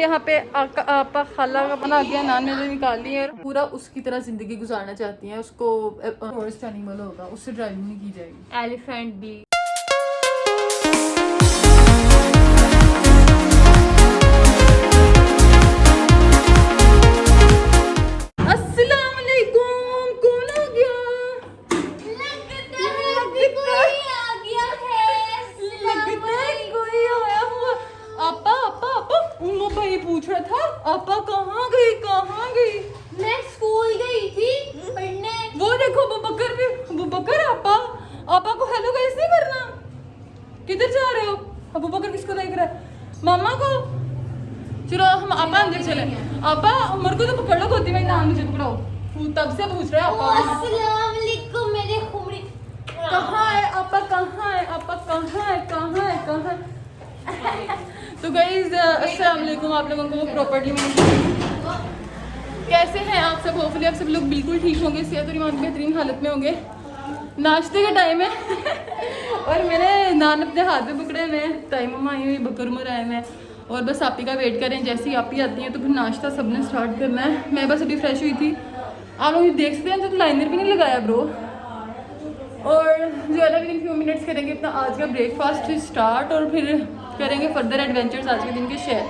यहाँ पे आपा खाला का बना गया, नान में निकाल ली है, पूरा उसकी तरह जिंदगी गुजारना चाहती हैं। उसको फॉरेस्ट एनिमल होगा, उससे ड्राइविंग नहीं की जाएगी। एलिफेंट भी। अस्सलाम वालेकुम, कौन आ गया? कोई आया हुआ। आपा आपा आपा, उम्मा भाई पूछ रहा था आपा कहाँ गई, कहाँ गई? मैं स्कूल गई थी पढ़ने। वो देखो बकर भी, बकर आपा, आपा को हेलो गाइस नहीं करना। किधर जा रहे हो? अबू बकर किसको देख रहा है? मामा को। चलो हम आपा अंदर चले। आपा उमर को तो पकड़ लो, गोदी में नाम मुझे पकड़ाओ। तब से पूछ रहा है आपा। अस्सलाम वालेकुम मेरे खुमरी। कहाँ है आपा, कहाँ है आपा, कहाँ है, कहाँ है, कहाँ है? तो गाइस अस्सलाम वालेकुम, आप लोगों को प्रॉपर्टी में कैसे हैं आप सब? होपफुली आप सब लोग बिल्कुल ठीक होंगे, सेहत और ईमान बेहतरीन हालत में होंगे। नाश्ते का टाइम है और मैंने नान अपने हाथ में पकड़े हुए हैं। टाइम मम्मा आई हुई, बकर उमर आए हुए हैं और बस आप ही का वेट करें। जैसे ही आप ही आती हैं तो फिर नाश्ता सबने स्टार्ट करना है। मैं बस अभी फ्रेश हुई थी, आप लोग देख सकते हैं तो लाइनर भी नहीं लगाया ब्रो। और जो है ना विद इन फ्यू मिनट्स करेंगे अपना आज का ब्रेकफास्ट स्टार्ट और फिर करेंगे फर्दर एडवेंचर्स आज के दिन के शेयर।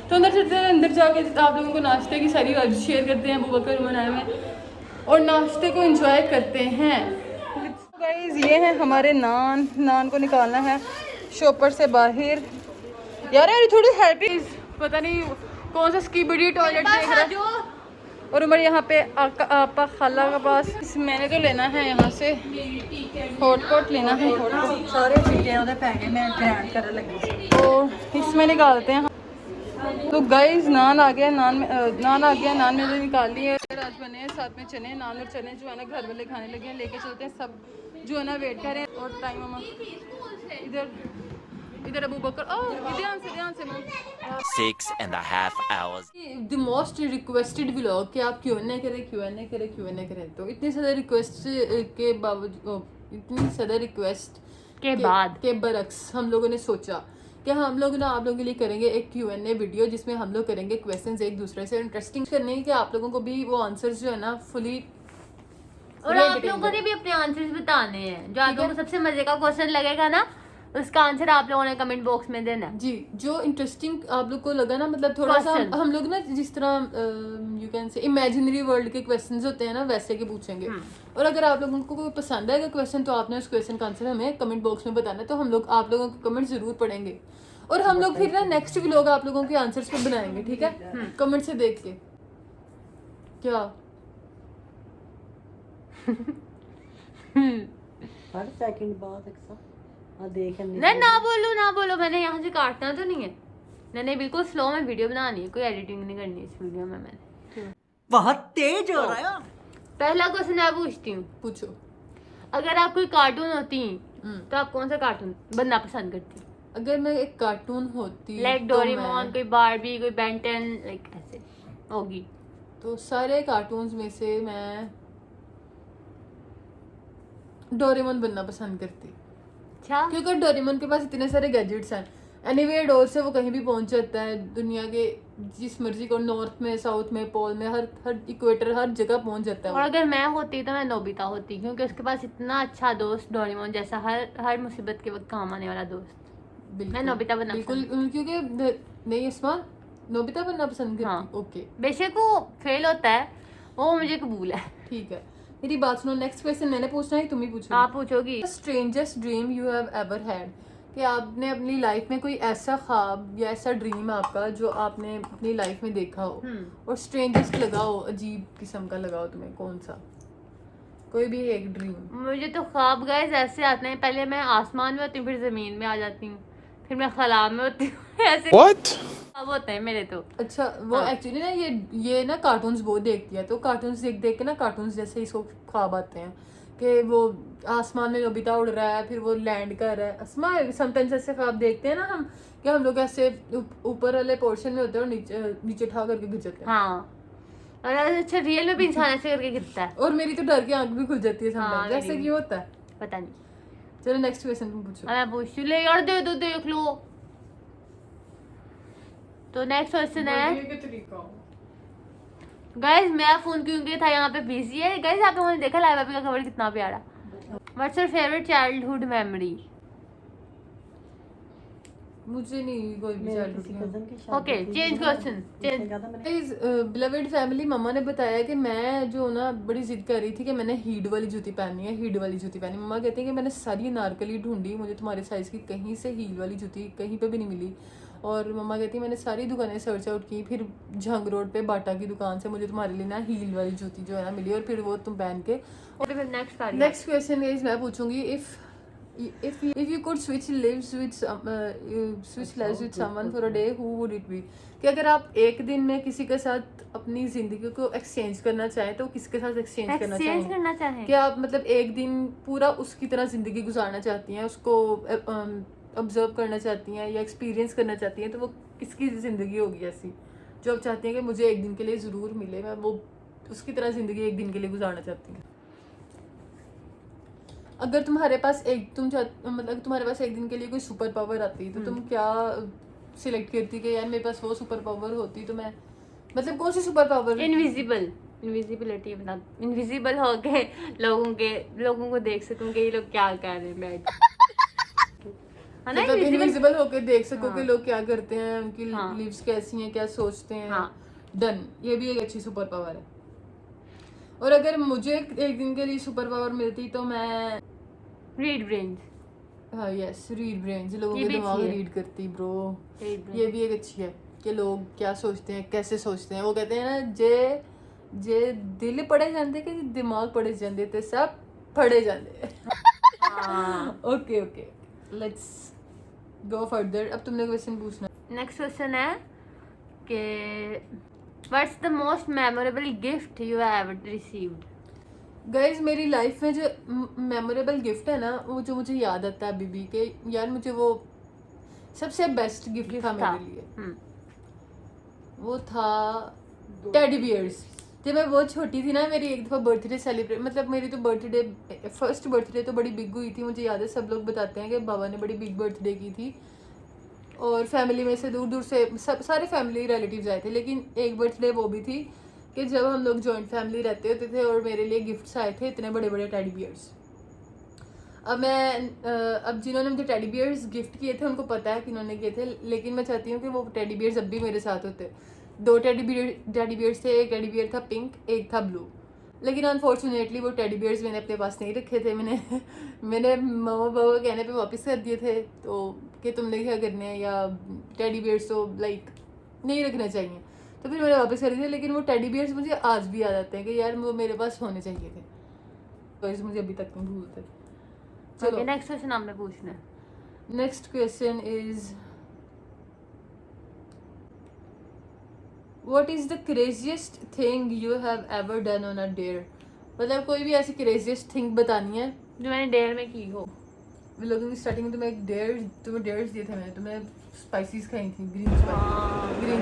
तो अंदर चलते हैं, अंदर जाके आप लोगों को नाश्ते की सारी वाइब शेयर करते हैं। अबू बकर उमर आए में और नाश्ते को एंजॉय करते हैं। गाइस ये है हमारे नान, नान को निकालना है शॉपर से बाहर। यार यार थोड़ी हेल्प, पता नहीं कौन सा स्कीबिडी टॉयलेट देख रहा है। और उमर यहाँ पे आपा खाला के पास। मैंने तो लेना है यहाँ से हॉटपॉट लेना है, हॉटपॉट सारे चीजें उधर पैके में ग्राइंड करने लगी तो इसमें निकालते हैं। तो गाइस नान आ गया, नान आ गया, नान में निकाल ली है। आज बने हैं साथ में चने, नान और चने जो है ना घर वाले खाने लगे हैं। लेके चलते हैं सब जो है ना वेट करें। और टाइम मामा इधर इधर अबू बकर ध्यान से ma'am 6.5 hours the most requested vlog कि आप Q&A करें। तो इतनी ज़्यादा रिक्वेस्ट के बावजूद, इतनी ज़्यादा रिक्वेस्ट के बाद के बरक्स हम लोगों ने सोचा कि हम लोग ना आप लोगों के लिए करेंगे एक Q&A वीडियो जिसमें हम लोग करेंगे क्वेश्चंस एक दूसरे से इंटरेस्टिंग करने की, कि आप लोगों को भी वो आंसर्स जो है ना फुली और आप लोगों ने भी अपने आंसर्स बताने हैं। जो आप लोगों को सबसे मजे का क्वेश्चन लगेगा ना उसका आंसर आप लोगों ने कमेंट बॉक्स में देना है। जी, जो इंटरेस्टिंग आप लोग को लगा ना, मतलब थोड़ा सा हम लोग ना जिस तरह you can say imaginary world के क्वेश्चंस होते हैं ना वैसे के पूछेंगे। और अगर आप लोगों को कोई पसंद आएगा क्वेश्चन तो आपने उस क्वेश्चन का आंसर हमें कमेंट बॉक्स में बताना है। तो हम लोग आप लोगों के कमेंट जरूर पढ़ेंगे और हम लोग फिर ना नेक्स्ट व्लॉग आप लोगों के आंसर्स पे बनाएंगे, ठीक है? कमेंट से देख के क्या हर सेकंड बाद एक सा देख ना बोलो मैंने यहाँ से काटना तो नहीं है। मैंने बिल्कुल स्लो में वीडियो बनानी है, कोई एडिटिंग नहीं करनी इस वीडियो में। मैंने बहुत तेज हो रहा है। पहला क्वेश्चन मैं पूछती हूँ, पूछो। अगर आप कोई कार्टून होती तो आप कौन सा कार्टून बनना पसंद करती? अगर मैं एक कार्टून होती लाइक डोरेमोन, कोई बारबी, कोई बेन 10, लाइक ऐसे होगी तो सारे कार्टून्स में से मैं डोरेमोन बनना पसंद करती। अच्छा, क्योंकि डोरेमोन के पास इतने सारे गैजेट्स हैं। एनीवे डोर से वो कहीं भी पहुंच जाता है, दुनिया के जिस मर्जी को, नॉर्थ में, साउथ में, पोल में, हर इक्वेटर, हर जगह पहुंच जाता है। और अगर मैं होती तो मैं नोबिता होती, क्योंकि उसके पास इतना अच्छा दोस्त डोरेमोन जैसा, हर मुसीबत के वक्त काम आने वाला दोस्त। मैं नोबिता बनना बिल्कुल, क्योंकि नहीं इस्मा नोबिता बनना पसंद करती। हाँ। ओके, बेशक वो फेल होता है, वो मुझे कबूल है। ठीक है, मेरी बात सुनो। नेक्स्ट क्वेश्चन मैंने पूछना है, तुम ही पूछो। आप पूछोगी। Strangest dream you have ever had, कि आपने अपनी लाइफ में कोई ऐसा ख्वाब या ऐसा ड्रीम आपका जो आपने अपनी लाइफ में देखा हो और स्ट्रेंजेस्ट लगा हो, अजीब किस्म का लगा हो तुम्हें, कौन सा? कोई भी एक ड्रीम। मुझे तो ख्वाब गाइस ऐसे आते हैं, पहले मैं आसमान में होती हूँ, फिर जमीन में आ जाती हूँ, फिर मैं खला में होती हूँ। ऐसे ख्वाब होते हैं मेरे तो। अच्छा, वो एक्चुअली ना ये ना कार्टून्स बहुत देखती है, तो कार्टून्स देख के ना कार्टून्स जैसे इसको ख्वाब आते हैं कि वो आसमान में नोबिता उड़ रहा है, फिर वो लैंड कर रहा है। असमा समटाइम्स ऐसे ख्वाब देखते हैं ना हम, कि हम लोग ऐसे ऊपर वाले पोर्शन में होते हैं और नीचे ठा करके गिर जाते हैं। हाँ, और अच्छा रियल में भी इंसान ऐसे करके गिरता है। और मेरी तो डर की आंख भी खुल जाती है समटाइम्स। ऐसे क्यों होता है पता नहीं। चलो नेक्स्ट क्वेश्चन तुम पूछो। मैं पूछती हूँ, ले यार दे दो, देख लो। तो नेक्स्ट क्वेश्चन है बोलने का तरीका। गाइस मेरा फोन क्योंकि था यहाँ पे बिजी है। गाइस आप लोगों ने देखा लाइव अभी का कवर कितना प्यारा। What's your favourite childhood memory? मुझे नहीं कोई भी मेरे childhood किसी memory। कजन की शादी ओके थी, चेंज उसने क्वेश्चन चेंज। कहा था मैंने गाइस बिलवेड फैमिली, मम्मा ने बताया कि मैं जो ना बड़ी जिद कर रही थी कि मैंने हीड वाली जूती पहननी है, हीड वाली जूती पहनी। मम्मा कहती है कि मैंने सारी अनारकली ढूंढी, मुझे तुम्हारे साइज़ की कहीं से हील वाली जूती कहीं पे भी नहीं मिली। और मम्मा कहती है मैंने सारी दुकानें सर्च आउट की, फिर झंग रोड पे बाटा की दुकान से मुझे तुम्हारे लिए ना हील वाली जूती जो है ना मिली, और फिर वो तुम पहन के। और फिर नेक्स्ट नेक्स्ट क्वेश्चन गाइस मैं पूछूंगी, if you could switch lives with someone for a day, who would it be? कि अगर आप एक दिन में किसी के साथ अपनी जिंदगी को एक्सचेंज करना चाहें तो किसके साथ एक्सचेंज करना एक्सचेंज चाहें? करना चाहें? कि आप मतलब एक दिन पूरा उसकी तरह जिंदगी गुजारना चाहती हैं, उसको ऑब्जर्व करना चाहती हैं या एक्सपीरियंस करना चाहती हैं, तो वो किसकी जिंदगी होगी ऐसी जो आप चाहती हैं कि मुझे एक दिन के लिए ज़रूर मिले, मैं वो उसकी तरह जिंदगी एक दिन के लिए गुजारना चाहती हूँ? अगर तुम्हारे पास मतलब तुम्हारे पास एक दिन के लिए कोई सुपर पावर आती तो तुम क्या सिलेक्ट करती कि यार मेरे पास वो सुपर पावर होती तो मैं मतलब कौन सी सुपर पावर? इनविजिबिलिटी, मतलब इनविजिबल हो के लोगों को देख सकूं कि ये लोग क्या कर रहे हैं बैठ है ना। मतलब इनविजिबल होके देख सको हाँ। कि लोग क्या करते हैं, उनकी हाँ। लिव्स कैसी हैं, क्या सोचते हैं। हाँ। डन, ये भी एक अच्छी सुपर पावर है। और अगर मुझे एक दिन के लिए सुपर पावर मिलती तो मैं रीड ब्रेन्स। हाँ यस, रीड ब्रेन्स, लोगों ये के भी दिमाग अच्छी है। रीड करती ब्रो। रीड ये भी एक अच्छी है कि लोग क्या सोचते हैं, कैसे सोचते हैं। वो कहते हैं ना जे दिल पढ़े जाते कि दिमाग पढ़े जाते ते सब पढ़े जाते। Okay okay, let's go further. अब तुमने क्वेश्चन पूछना। नेक्स्ट क्वेश्चन है कि what's the most memorable gift you have ever received? Guys मेरी लाइफ में जो मेमोरेबल गिफ्ट है ना, वो जो मुझे याद आता है अभी भी कि यार मुझे वो सबसे बेस्ट गिफ्ट था मेरे लिए, वो था टेडी बियर्स। जब मैं बहुत छोटी थी ना, मेरी एक दफ़ा बर्थडे सेलिब्रेट, मतलब मेरी तो बर्थडे फर्स्ट बर्थडे तो बड़ी बिग हुई थी। मुझे याद है सब लोग बताते हैं कि बाबा ने बड़ी बिग बर्थडे की थी और फैमिली में से दूर दूर से सारे फैमिली रिलेटिव्स आए थे। लेकिन एक बर्थडे वो भी थी कि जब हम लोग जॉइंट फैमिली रहते होते थे और मेरे लिए गिफ्ट्स आए थे इतने बड़े बड़े टेडी बियर्स। अब जिन्होंने मुझे टेडी बियर्स गिफ्ट किए थे उनको पता है कि उन्होंने किए थे, लेकिन मैं चाहती हूँ कि वो टेडी बियर्स अब भी मेरे साथ होते। 2 टेडी बियर्स थे, एक टेडी बियर था पिंक, एक था ब्लू। लेकिन अनफॉर्चुनेटली वो टेडी बियर्स मैंने अपने पास नहीं रखे थे। मैंने मम्मा पापा के कहने पे वापस कर दिए थे, तो कि तुमने क्या करने हैं, या टेडी बियर्स तो लाइक नहीं रखना चाहिए, तो फिर मैंने वापस कर दिए। लेकिन वो टेडी बियर्स मुझे आज भी याद आते हैं कि यार वो मेरे पास होने चाहिए थे, तो इस मुझे अभी तक नहीं भूलते। चलो नेक्स्ट क्वेश्चन आपने पूछना है। Next question is what is the craziest thing you have ever done on a dare? मतलब कोई भी ऐसी क्रेजिएस्ट थिंग बतानी है जो मैंने डेयर में की हो। लोगों की स्टार्टिंग में तुम्हें डेयर्स दिए थे मैंने तुम्हें, स्पाइसेस खाई थी, ग्रीन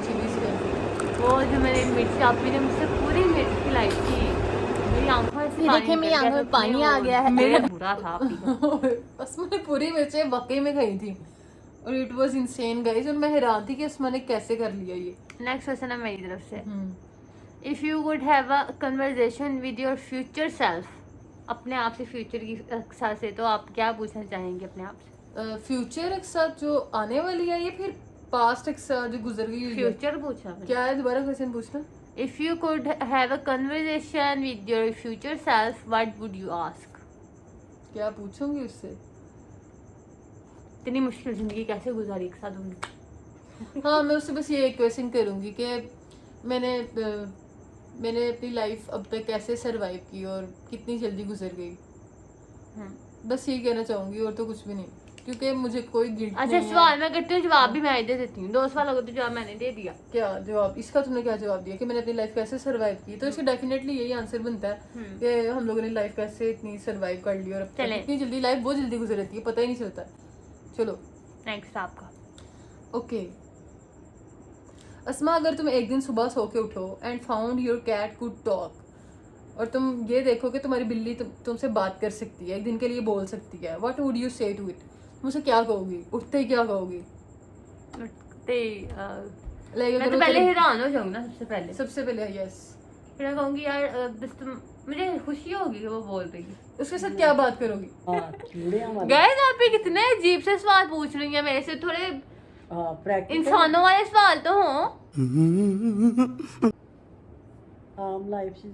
चिलीज खाई थी। वो जो मैंने मिर्ची आपी ने मुझसे पूरी मिर्च खिलाई थी, मेरी आंखों से देखिए मेरी आंखों में पानी आ गया है। मेरा बुरा था आपी का। बस मैंने पूरी मिर्चें वाकई में खाई थी और इट वाज इनसेन गाइस, और मैं हैरान थी कि उसमें ने कैसे कर लिया ये। नेक्स्ट क्वेश्चन है मेरी तरफ से। If you would have a conversation with your future self, अपने आप से फ्यूचर की साथ से, तो आप क्या पूछना चाहेंगे अपने आप से? फ्यूचर के साथ जो आने वाली है या फिर पास्ट के साथ जो गुजर गई हुई है? फ्यूचर पूछा मैंने। क्या है, दोबारा क्वेश्चन पूछना। If you could have a conversation with your future self, what would you ask? क्या पूछूंगी उससे? इतनी मुश्किल जिंदगी कैसे गुजारी एक साथ उन्होंने? हाँ, मैं उससे बस ये एक क्वेश्चन करूंगी कि मैंने अपनी लाइफ अब तक कैसे सरवाइव की और कितनी जल्दी गुजर गई। बस यही कहना चाहूंगी और तो कुछ भी नहीं, क्योंकि मुझे कोई गिल्ट अच्छा नहीं है। सवाल मैं करती हूँ, जवाब भी मैं दे देती हूँ। 2 सवाल हो गए तो जवाब मैंने दे दिया। क्या जवाब इसका तुमने क्या जवाब दिया कि मैंने अपनी लाइफ कैसे सरवाइव की? तो इसका डेफिनेटली यही आंसर बनता है कि हम लोगों ने लाइफ कैसे इतनी सरवाइव कर ली और अब तक इतनी जल्दी लाइफ बहुत जल्दी गुजर जाती है, पता ही नहीं चलता। चलो नेक्स्ट आपका। ओके अस्मा, अगर तुम एक दिन सुबह सो के उठो and found your cat could talk, और तुम ये देखो कि तुम्हारी बिल्ली तुमसे बात कर सकती है, एक दिन के लिए बोल सकती है, व्हाट वुड यू से टू इट? मुझसे क्या कहोगी? उठते ही क्या कहोगी? उठते लाइक मैं तो पहले हैरान हो जाऊंगी ना सबसे पहले यस, फिर मैं कहूंगी यार बस तुम, मुझे खुशी होगी कि वो बोल रही है। उसके साथ क्या बात करोगी? हाँ कीड़े हमारे। गाइस आप भी कितने अजीब से सवाल पूछ रही हैं मेरे से, थोड़े हाँ प्रैक्टिकल इंसानों वाले सवाल तो हो। आम लाइफ से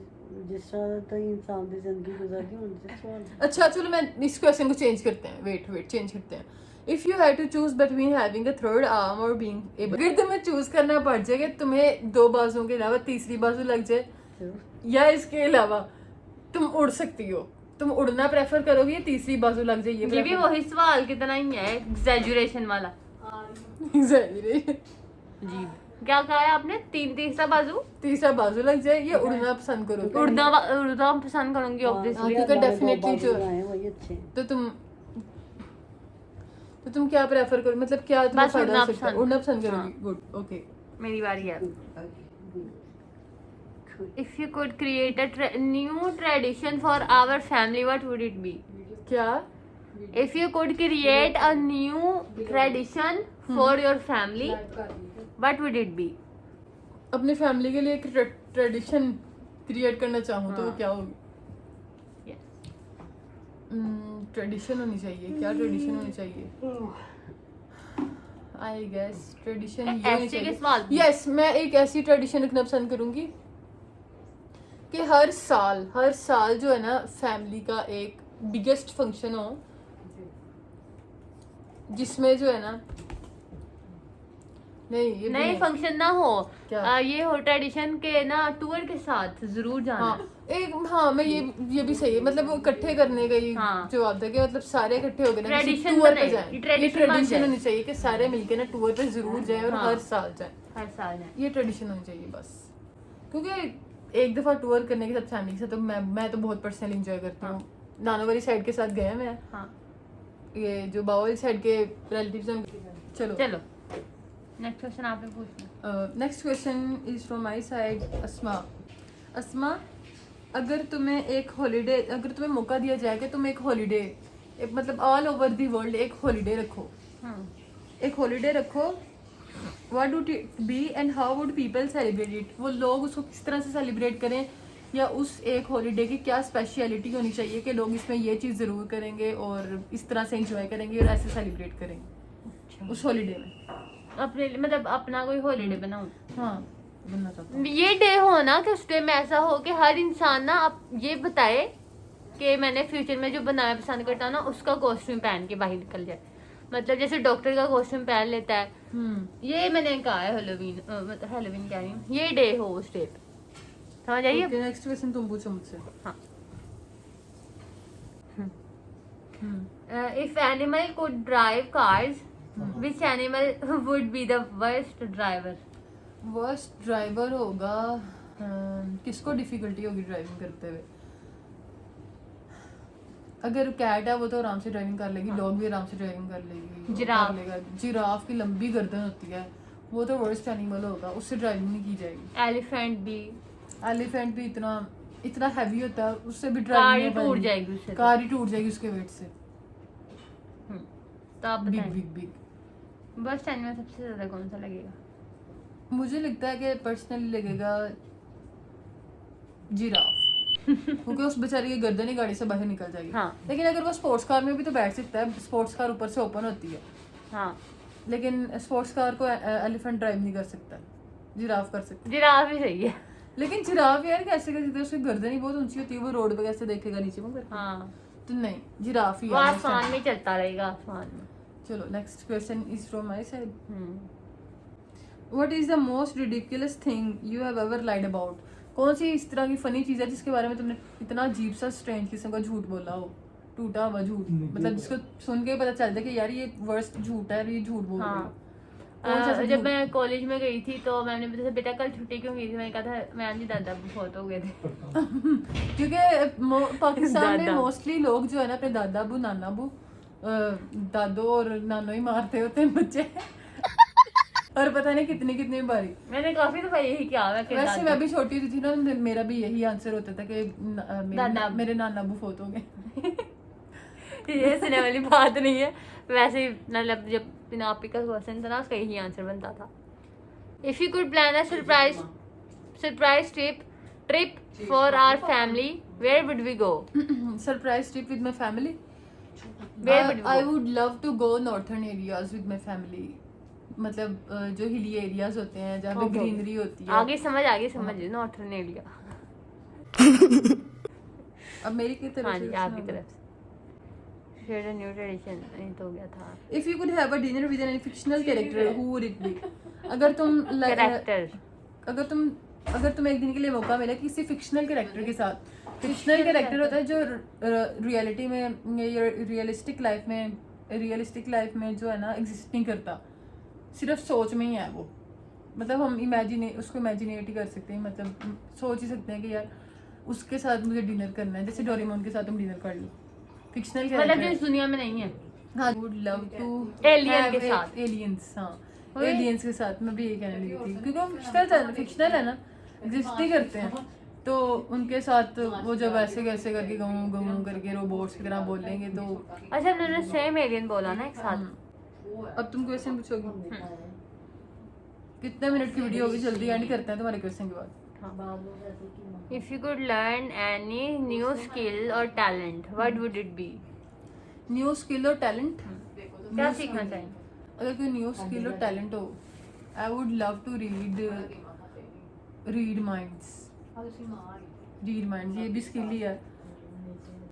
जिस तरह तो इंसान की जिंदगी गुजरती है उनसे सवाल। अच्छा चलो मैं इस क्वेश्चन को चेंज करते हैं, वेट चेंज करते हैं। If you had to choose between having a third arm or being able, अगर तुम्हें चूज करना पड़ जाए कि तुम्हें 2 बाजुओं के अलावा तीसरी बाजू लग जाए या इसके अलावा तुम उड़ सकती हो, तुम उड़ना प्रेफर करोगे या तीसरी बाजू लग जाए? ये भी वही सवाल कितना ही है, एग्जैजुरेशन वाला। जी क्या कहा है आपने? तीसरा बाजू? तीसरा बाजू लग जाए या उड़ना पसंद करोगे? उड़ना पसंद करूंगी ऑब्वियसली। क्योंकि डेफिनेटली जो वही अच्छे हैं। तो तुम क्या प्रेफर करो, मतलब क्या तुम्हें बस फायदा उड़ना हो सकता है? पसंद। उड़ना पसंद हाँ। करोगी, गुड, ओके। मेरी बारी है। If you could create a new tradition for our family, what would it be? क्या? If you could create a new tradition for your family, what would it be? अपनी फैमिली के लिए एक tradition create करना चाहूँ तो वो हाँ। क्या होगी? Yes. ट्रेडिशन होनी चाहिए, क्या ट्रेडिशन होनी चाहिए? आई गेस ट्रेडिशन ये होनी ऐसे के सवाल चाहिए। यस, मैं एक ऐसी ट्रेडिशन रखना पसंद करूंगी कि हर साल जो है ना फैमिली का एक बिगेस्ट फंक्शन हो, जिसमें जो है ना नहीं फंक्शन ना हो, क्या? ये हो ट्रेडिशन के ना टूर के साथ जरूर जाना। हाँ मैं ये भी सही है, मतलब वो इकट्ठे करने का ही हाँ। जवाब था कि मतलब सारे इकट्ठे हो गए ना Tradition टूर पे बने, जाएं। ये ये tradition बन ट्रेडिशन जाए। होनी चाहिए कि सारे मिलके ना टूर पे जरूर जाएं और हाँ। हर साल जाएं। हर साल जाए। ये ट्रेडिशन होनी चाहिए बस, क्योंकि एक दफा टूर करने के साथ फैमिली के साथ तो मैं तो बहुत पर्सनली इंजॉय करती हूँ। नाना वाली साइड के साथ गए हैं मैं, हाँ ये जो बाबा वाली साइड के रिलेटिव्स। चलो नेक्स्ट क्वेश्चन आपने पूछना। Next question is from my side. Asma, अगर तुम्हें मौका दिया जाए कि तुम एक हॉलीडे, मतलब ऑल ओवर दी वर्ल्ड एक हॉलीडे रखो, what would it be and how would people celebrate it? वो लोग उसको किस तरह से सेलिब्रेट करें, या उस एक हॉलीडे की क्या स्पेशलिटी होनी चाहिए कि लोग इसमें ये चीज़ ज़रूर करेंगे और इस तरह से इंजॉय करेंगे और ऐसे सेलिब्रेट करेंगे उस हॉलीडे में? अपने मतलब अपना कोई हॉलीडे बनाऊं? हाँ बनना चाहता हूँ। ये डे हो ना कि उस डे में ऐसा हो कि हर इंसान ना आप ये बताए कि मैंने फ्यूचर में जो बनाना पसंद करता हूँ ना उसका कॉस्ट्यूम पहन के बाहर निकल जाए। मतलब जैसे डॉक्टर का कॉस्ट्यूम पहन लेता है, ये मैंने कहा है हेलोवीन कह रही हूँ, ये डे हो उस डे पे। समझ आइए? नेक्स्ट क्वेश्चन तुम पूछो मुझसे। हाँ। If animal could drive cars, which animal would be the worst driver? Worst driver होगा, किसको डिफिकल्टी होगी ड्राइविंग करते हुए? अगर कैट है वो तो आराम से ड्राइविंग कर लेगी, डॉग भी आराम से ड्राइविंग कर लेगी। जिराफ। कर लेगा। जिराफ की लंबी गर्दन होती है, वो तो वर्स्ट एनिमल होगा, उससे ड्राइविंग नहीं की जाएगी। एलिफेंट भी, एलिफेंट भी इतना हैवी होता है, उससे भी कार ही ड्राइविंग टूट जाएगी उससे। कार ही टूट जाएगी उसके वेट से। तो आप बिग बताएं बिग बिग वर्स्ट एनिमल सबसे ज्यादा कौन सा लगेगा? मुझे लगता है कि पर्सनली लगेगा जिराफ, क्योंकि उस बेचारी की गर्दन ही गाड़ी से बाहर निकल जाएगी। हाँ। लेकिन अगर वो स्पोर्ट्स कार में भी तो बैठ सकता है, स्पोर्ट्स कार ऊपर से ओपन होती है, हाँ लेकिन स्पोर्ट्स कार को एलिफेंट ड्राइव नहीं कर सकता, जिराफ कर सकता जिराफ ही सही है। है। लेकिन जिराफ यार कैसे कर सकते हैं, उसकी गर्दन ही बहुत ऊंची होती है, वो रोड पे कैसे देखेगा नीचे में करके? हाँ तो नहीं, जिराफ ही वो है। आसमान में चलता रहेगा, आसमान में। चलो next question is from my side. What is the most ridiculous thing you have ever lied about? कौन सी इस तरह की फनी चीज़ है जिसके बारे में तुमने इतना अजीब सा स्ट्रेंज किस्म का झूठ बोला हो, टूटा हुआ झूठ, मतलब जिसको सुन के पता चलता है कि यार ये वर्स्ट झूठ है, ये झूठ बोल रही है। कौन सा ऐसा जब झूठ? मैं कॉलेज में गई थी तो मैम ने पूछा बेटा कल छुट्टी क्यों गई थी? मैंने कहा था मैम जी दादा बहुत हो गए थे। क्योंकि पाकिस्तान में दादा। मोस्टली लोग जो है ना अपने दादा अबू नाना अबू दादो और नानो ही मारते होते हैं बच्चे। और पता नहीं कितनी कितनी बारी। मैंने काफी दफा यही किया। वैसे मैं भी छोटी होती थी ना, मेरा भी यही आंसर होता था कि मेरे नाना अबू फोत हो गए। ये सुनने वाली बात नहीं है, वैसे ही मतलब जब आप का क्वेश्चन था ना उसका यही आंसर बनता था। If you could plan a surprise trip for our family, where would we go? Surprise trip with my family. Where would we I go? would love to go northern areas with my family. मतलब जो hilly areas होते हैं जहाँ पे Okay. Greenery होती है. आगे समझ नॉर्थर्न एरिया. अब मेरी की तरफ हाँ से जी, सुनो. आपकी तरफ से. Share a new tradition. नहीं तो हो गया था. If you could have a dinner with any fictional character, who would it be? अगर तुम Character. अगर तुम्हें एक दिन के लिए मौका मिले किसी फिक्शनल कैरेक्टर के साथ. फिक्शनल कैरेक्टर होता है जो रियलिटी में रियलिस्टिक लाइफ में जो है ना एग्जिस्ट नहीं करता, सिर्फ सोच में ही है वो. मतलब हम उसको इमेजिनेट ही कर सकते हैं. मतलब सोच ही सकते हैं कि यार उसके साथ मुझे डिनर करना है. जैसे डोरेमोन के साथ तुम डिनर कर लो. फिक्शनल मतलब जो कैरेक्टर. इस दुनिया में नहीं है. हाँ, वुड लव टू Alien के साथ. एलियंस. हाँ, वही. एलियंस के साथ मैं भी यही कहने लगी थी क्योंकि वो फिक्शनल है ना, एग्जिस्ट नहीं करते हैं. तो उनके साथ वो जब ऐसे कैसे करके गूं गूं करके रोबोट्स की तरह बोलेंगे तो. अच्छा, हमने सेम एलियन बोला ना एक साथ. अब तुम क्वेश्चन पूछोगी. कितने मिनट की वीडियो होगी, जल्दी एंड करते हैं तुम्हारे क्वेश्चन के बाद. If you could learn any new skill or talent, what would it be? New skill और टैलेंट. क्या सीखना चाहेंगे? अगर कोई न्यू स्किल और टैलेंट हो, I would love to read minds. ये भी स्किल ही है.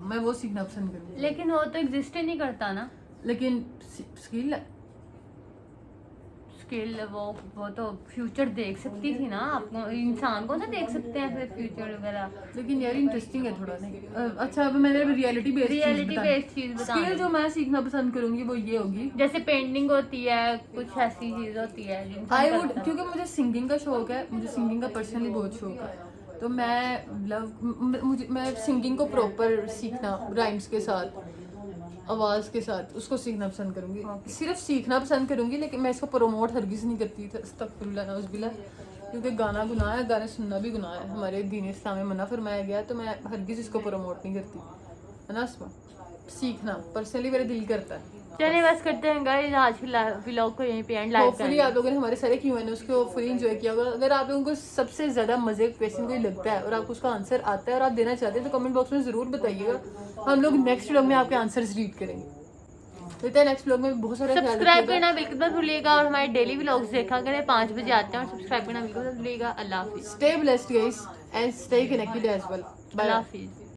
मैं वो सीखना पसंद करूँगी. लेकिन वो तो एग्जिस्ट ही नहीं करता ना. लेकिन स्किल है. स्किल वो तो फ्यूचर देख सकती थी ना. आपको इंसान को ना देख सकते हैं फिर फ्यूचर वगैरह. लेकिन यार इंटरेस्टिंग है थोड़ा. नहीं अच्छा, अब मैंने रियलिटी बेस्ड चीज बता. स्किल जो मैं सीखना पसंद करूंगी वो ये होगी. जैसे पेंटिंग होती है, कुछ ऐसी चीज होती है जिनको आई हम वुड, करते हैं. क्योंकि मुझे सिंगिंग का शौक है. मुझे सिंगिंग का पर्सनली बहुत शौक है. तो मैं सिंगिंग को प्रॉपर सीखना, राइम्स के साथ, आवाज़ के साथ, उसको सीखना पसंद करूंगी. सिर्फ सीखना पसंद करूंगी. लेकिन मैं इसको प्रमोट हरगिज़ नहीं करती. अस्तगफिरुल्लाह नऊज़ुबिल्लाह. क्योंकि गाना गुनाह है, गाने सुनना भी गुनाह है. हमारे दीन इस्लाम में मना फरमाया गया. तो मैं हरगिज़ इसको प्रमोट नहीं करती, है ना. सीखना पर्सनली मेरा दिल करता है. चलिए बस करते हैं गाइस आज की व्लॉग को यहीं पे एंड लाइव होपफुली आप लोगों ने हमारे सारे Q&A उसको फुली एंजॉय किया होगा. अगर आप लोगों को सबसे ज़्यादा मजे का क्वेश्चन कोई लगता है और आपको उसका आंसर आता है और आप देना चाहते हैं तो कमेंट बॉक्स में ज़रूर बताइएगा. हम लोग नेक्स्ट व्लॉग में आपके आंसर्स रीड करेंगे. तो नेक्स्ट व्लॉग में बहुत सारे सब्सक्राइब करना बिल्कुल मत भूलिएगा और हमारे डेली व्लॉग्स देखा करें. 5 बजे आते हैं और सब्सक्राइब करना बिल्कुल मत भूलिएगा. अल्लाह हाफिज. Stay blessed guys and stay connected as well. Bye. Allah Hafiz.